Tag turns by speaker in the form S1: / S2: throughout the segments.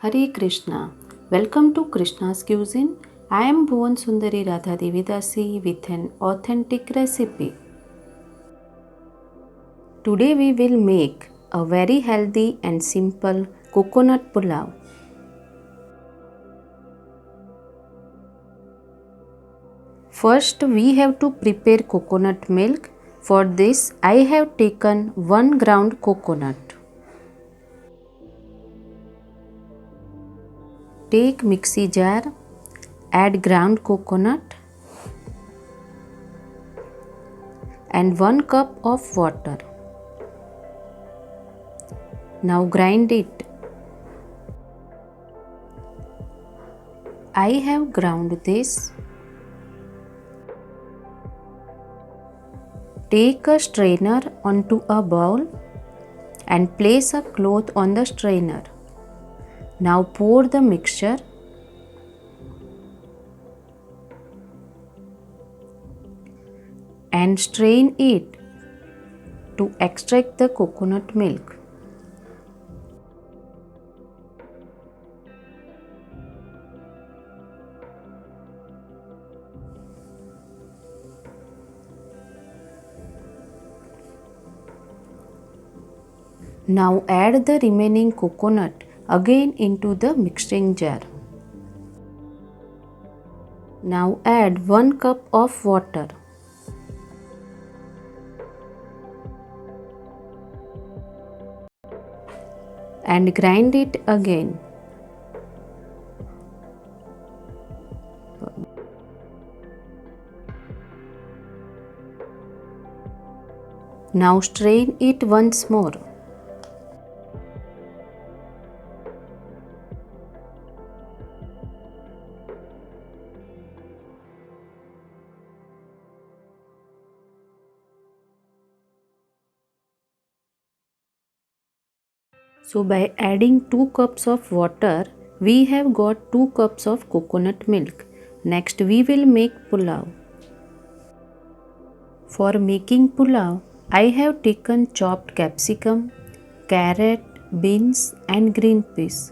S1: Hare Krishna. Welcome to Krishna's Cuisine. I am Bhuvan Sundari Radha Devidasi with an authentic recipe. Today we will make a very healthy and simple coconut pulao. First we have to prepare coconut milk. For this I have taken 1 ground coconut. Take mixie jar, add ground coconut and 1 cup of water. Now grind it. I have ground this. Take a strainer onto a bowl and place a cloth on the strainer. Now pour the mixture and strain it to extract the coconut milk. Now add the remaining coconut again into the mixing jar. Now add 1 cup of water. And grind it again. Now strain it once more. So by adding 2 cups of water, we have got 2 cups of coconut milk. Next we will make pulao. For making pulao, I have taken chopped capsicum, carrot, beans and green peas.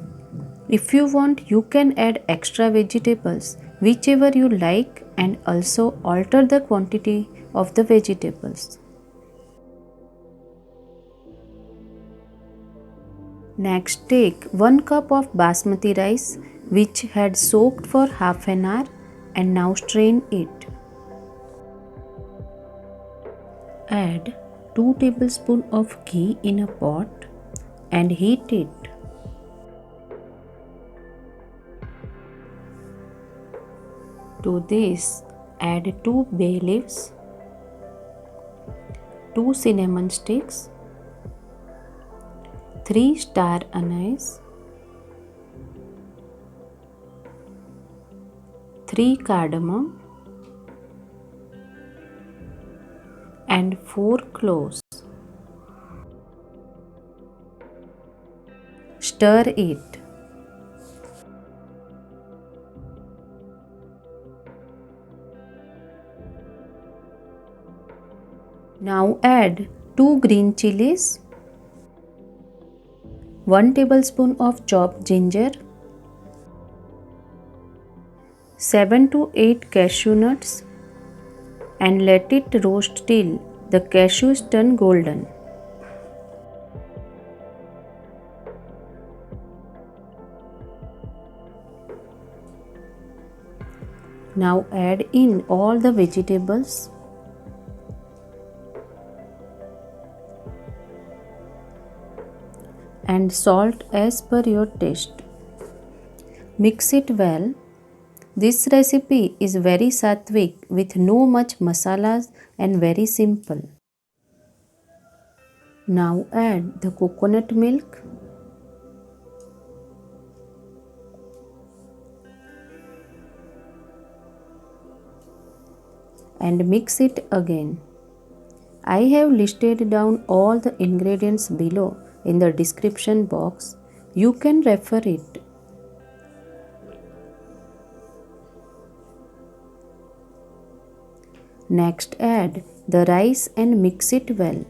S1: If you want, you can add extra vegetables, whichever you like, and also alter the quantity of the vegetables. Next, take 1 cup of basmati rice which had soaked for half an hour and now strain it. Add 2 tablespoons of ghee in a pot and heat it. To this, add 2 bay leaves, 2 cinnamon sticks, 3 star anise, 3 cardamom and 4 cloves. Stir it. Now add 2 green chilies, 1 tablespoon of chopped ginger, 7 to 8 cashew nuts and let it roast till the cashews turn golden. Now add in all the vegetables and salt as per your taste. Mix it well. This recipe is very sattvic with no much masalas and very simple. Now add the coconut milk and mix it again. I have listed down all the ingredients below in the description box. You can refer it. Next add the rice and mix it well.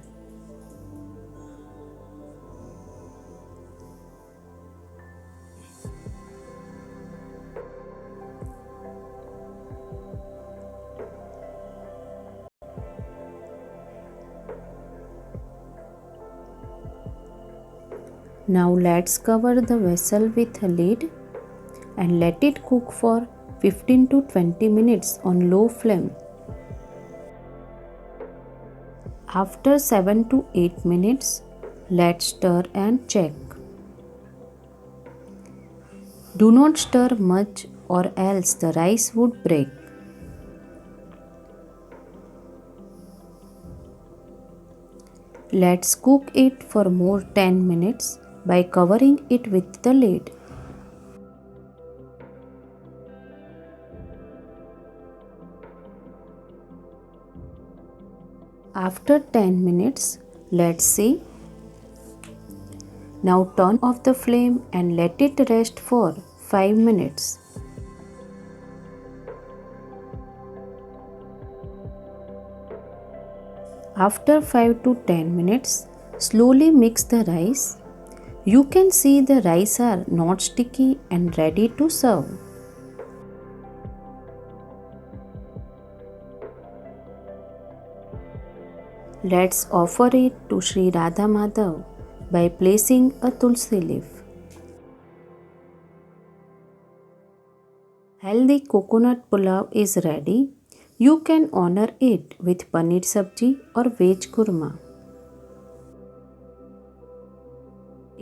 S1: Now let's cover the vessel with a lid and let it cook for 15 to 20 minutes on low flame. After 7 to 8 minutes, let's stir and check. Do not stir much or else the rice would break. Let's cook it for more 10 minutes by covering it with the lid. After 10 minutes, let's see. Now turn off the flame and let it rest for 5 minutes. After 5 to 10 minutes, slowly mix the rice. You can see the rice are not sticky and ready to serve. Let's offer it to Sri Radha Madhav by placing a tulsi leaf. Healthy coconut pulao is ready. You can honor it with paneer sabji or veg kurma.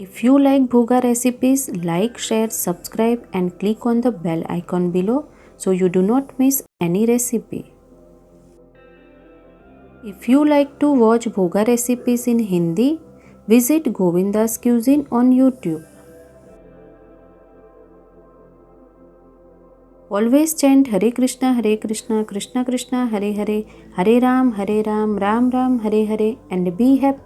S1: If you like bhoga recipes, like, share, subscribe and click on the bell icon below so you do not miss any recipe. If you like to watch bhoga recipes in Hindi, visit Govinda's Cuisine on YouTube. Always chant Hare Krishna, Krishna Krishna, Hare Hare, Hare Ram, Ram Ram, Hare Hare and be happy.